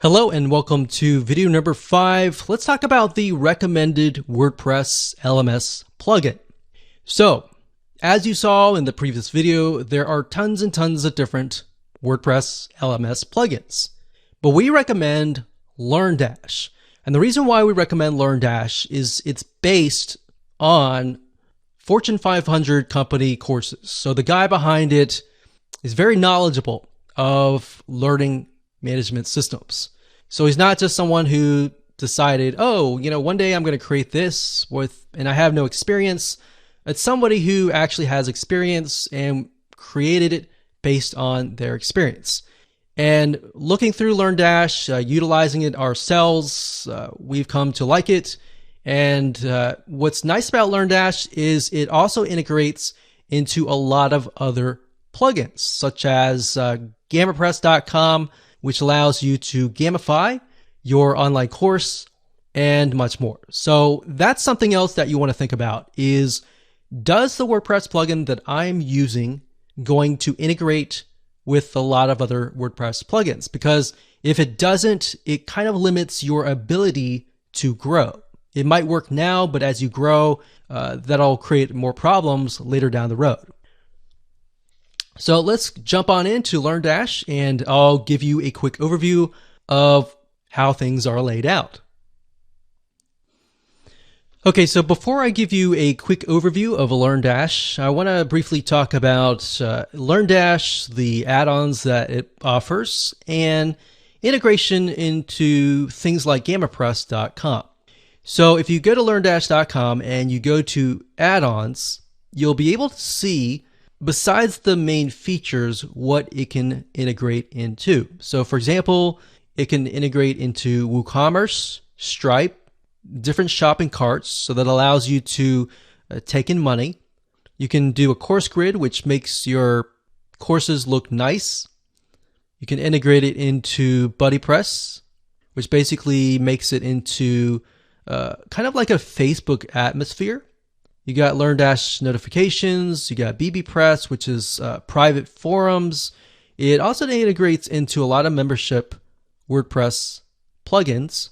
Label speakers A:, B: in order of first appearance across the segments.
A: Hello and welcome to video number 5. Let's talk about the recommended WordPress LMS plugin. So, as you saw in the previous video, there are tons and tons of different WordPress LMS plugins. But we recommend LearnDash. And the reason why we recommend LearnDash is it's based on Fortune 500 company courses. So the guy behind it is very knowledgeable of learning management systems. So he's not just someone who decided, one day I'm going to create this and I have no experience. It's somebody who actually has experience and created it based on their experience. And looking through LearnDash, utilizing it ourselves, we've come to like it. And what's nice about LearnDash is it also integrates into a lot of other plugins, such as GammaPress.com, which allows you to gamify your online course and much more. So that's something else that you want to think about is, does the WordPress plugin that I'm using going to integrate with a lot of other WordPress plugins? Because if it doesn't, it kind of limits your ability to grow. It might work now, but as you grow, that'll create more problems later down the road. So let's jump on into LearnDash and I'll give you a quick overview of how things are laid out. Okay, so before I give you a quick overview of LearnDash, I want to briefly talk about LearnDash, the add-ons that it offers, and integration into things like GammaPress.com. So if you go to LearnDash.com and you go to add-ons, you'll be able to see, besides the main features, what it can integrate into. So for example, it can integrate into WooCommerce, Stripe, different shopping carts, so that allows you to take in money. You can do a course grid, which makes your courses look nice. You can integrate it into BuddyPress, which basically makes it into kind of like a Facebook atmosphere. You got LearnDash notifications, you got bbPress, which is private forums. It also integrates into a lot of membership WordPress plugins.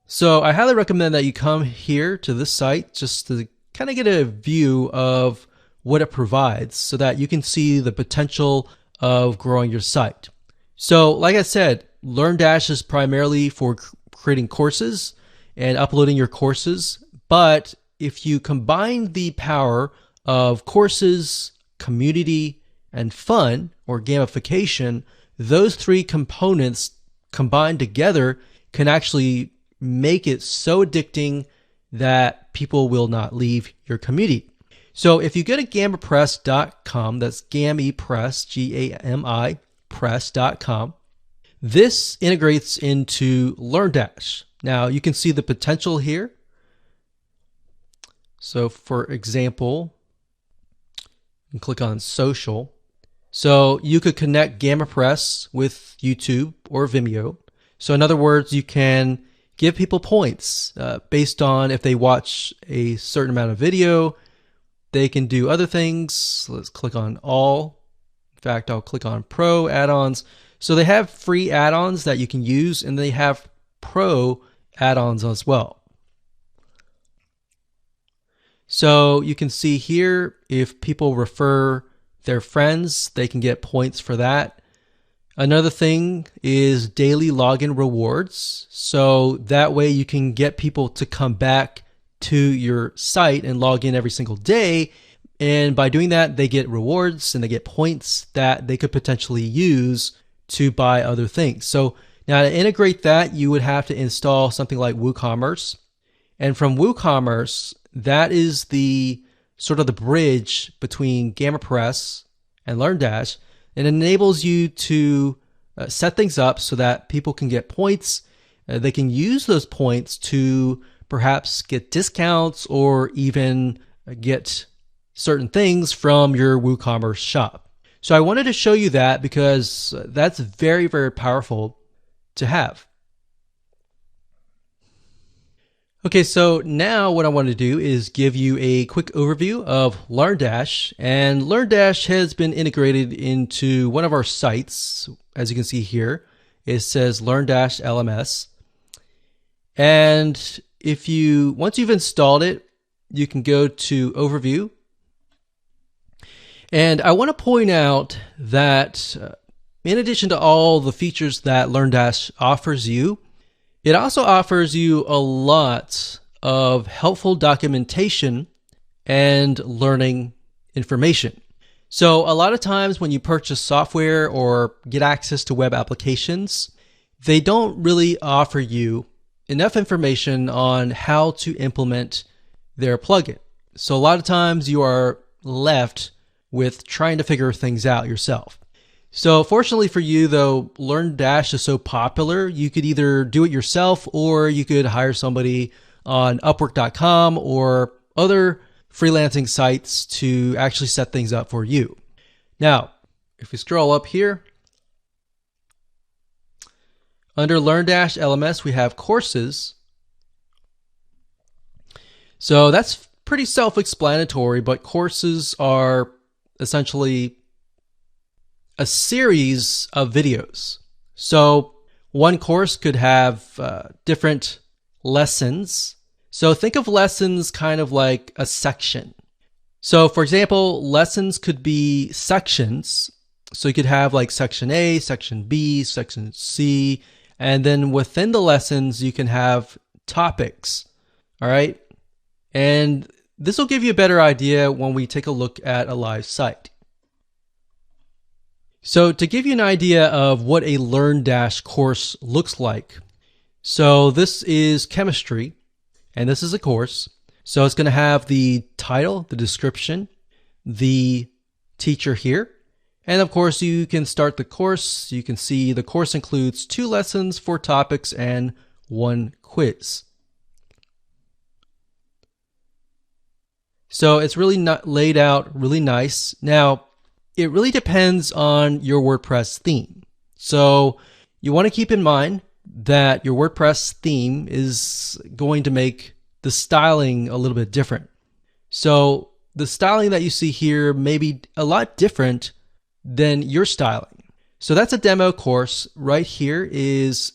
A: So I highly recommend that you come here to this site just to kind of get a view of what it provides so that you can see the potential of growing your site. So like I said, LearnDash is primarily for creating courses and uploading your courses. But if you combine the power of courses, community, and fun, or gamification, those three components combined together can actually make it so addicting that people will not leave your community. So if you go to GammaPress.com, that's GamiPress, G-A-M-I, press.com, this integrates into LearnDash. Now you can see the potential here. So for example, you can click on social. So you could connect GammaPress with YouTube or Vimeo. So in other words, you can give people points based on if they watch a certain amount of video. They can do other things. Let's click on all. In fact, I'll click on Pro add-ons. So they have free add-ons that you can use, and they have Pro add-ons as well. So you can see here, if people refer their friends, they can get points for that. Another thing is daily login rewards. So that way you can get people to come back to your site and log in every single day. And by doing that, they get rewards and they get points that they could potentially use to buy other things. So now to integrate that, you would have to install something like WooCommerce. And from WooCommerce, that is the sort of the bridge between GammaPress and LearnDash. It enables you to set things up so that people can get points. They can use those points to perhaps get discounts or even get certain things from your WooCommerce shop. So I wanted to show you that because that's very, very powerful to have. Okay, so now what I want to do is give you a quick overview of LearnDash. And LearnDash has been integrated into one of our sites, as you can see here. it says Learn-LMS. And once you've installed it, you can go to Overview. And I want to point out that in addition to all the features that LearnDash offers you, it also offers you a lot of helpful documentation and learning information. So a lot of times when you purchase software or get access to web applications, they don't really offer you enough information on how to implement their plugin. So a lot of times you are left with trying to figure things out yourself. So fortunately for you though, LearnDash is so popular, you could either do it yourself or you could hire somebody on Upwork.com or other freelancing sites to actually set things up for you. Now, if we scroll up here, under Learn-LMS, we have courses. So that's pretty self-explanatory, but courses are essentially a series of videos. So one course could have different lessons. So think of lessons kind of like a section. So for example, lessons could be sections. So you could have like section A, section B, section C, and then within the lessons, you can have topics. All right. And this will give you a better idea when we take a look at a live site. So to give you an idea of what a LearnDash course looks like. So this is chemistry, and this is a course. So it's going to have the title, the description, the teacher here. And of course, you can start the course. You can see the course includes 2 lessons, 4 topics, and 1 quiz. So it's really not laid out really nice. Now, it really depends on your WordPress theme. So you want to keep in mind that your WordPress theme is going to make the styling a little bit different. So the styling that you see here may be a lot different than your styling. So that's a demo course. Right here is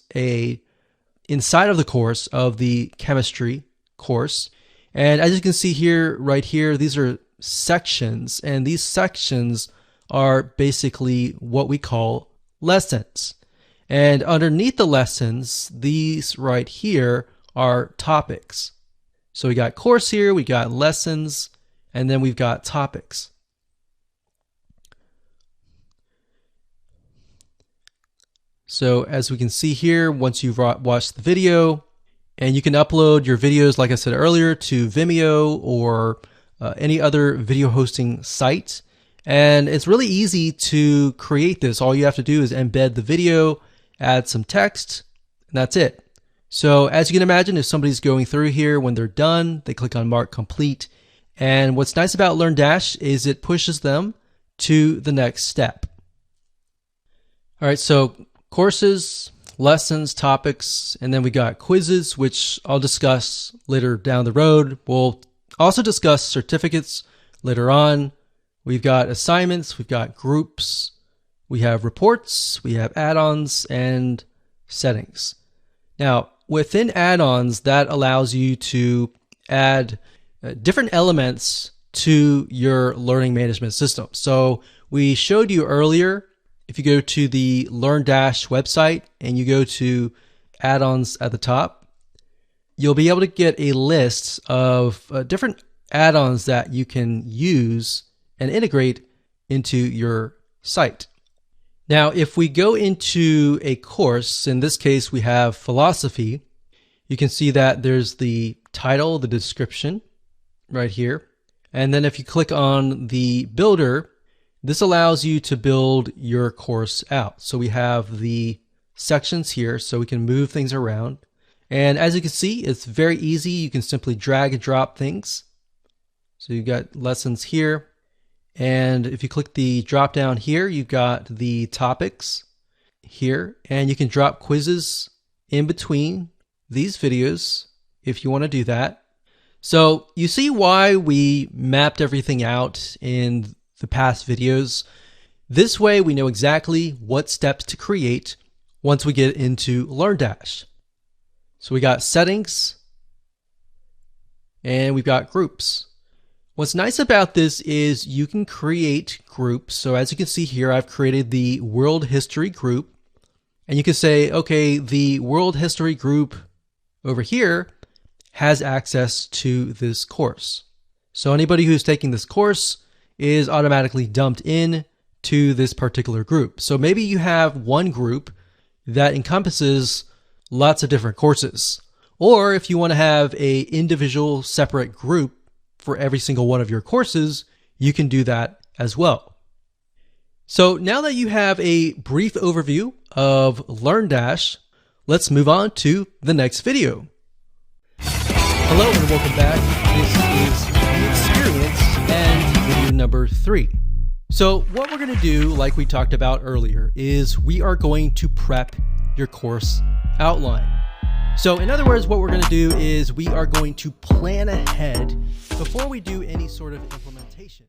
A: inside of the course of the chemistry course. And as you can see here, right here, these are sections, and these sections are basically what we call lessons. And underneath the lessons, these right here are topics. So we got course here, we got lessons, and then we've got topics. So as we can see here, once you've watched the video, and you can upload your videos, like I said earlier, to Vimeo or any other video hosting site. And it's really easy to create this. All you have to do is embed the video, add some text, and that's it. So as you can imagine, if somebody's going through here, when they're done, they click on Mark Complete. And what's nice about LearnDash is it pushes them to the next step. All right, so courses, lessons, topics, and then we got quizzes, which I'll discuss later down the road. We'll also discuss certificates later on. We've got assignments, we've got groups, we have reports, we have add-ons, and settings. Now, within add-ons, that allows you to add different elements to your learning management system. So we showed you earlier, if you go to the LearnDash website and you go to add-ons at the top, you'll be able to get a list of different add-ons that you can use and integrate into your site. Now, if we go into a course, in this case, we have philosophy, you can see that there's the title, the description right here. And then if you click on the builder, this allows you to build your course out. So we have the sections here so we can move things around. And as you can see, it's very easy. You can simply drag and drop things. So you've got lessons here. And if you click the drop down here, you've got the topics here, and you can drop quizzes in between these videos if you want to do that. So you see why we mapped everything out in the past videos. This way we know exactly what steps to create once we get into LearnDash. So we got settings and we've got groups. What's nice about this is you can create groups. So as you can see here, I've created the world history group, and you can say, okay, the world history group over here has access to this course. So anybody who's taking this course is automatically dumped in to this particular group. So maybe you have one group that encompasses lots of different courses. Or if you want to have an individual separate group for every single one of your courses, you can do that as well. So now that you have a brief overview of LearnDash, let's move on to the next video. Hello and welcome back. This is the Experience and video number 3. So what we're going to do, like we talked about earlier, is we are going to prep your course outline. So in other words, what we're going to do is we are going to plan ahead before we do any sort of implementation.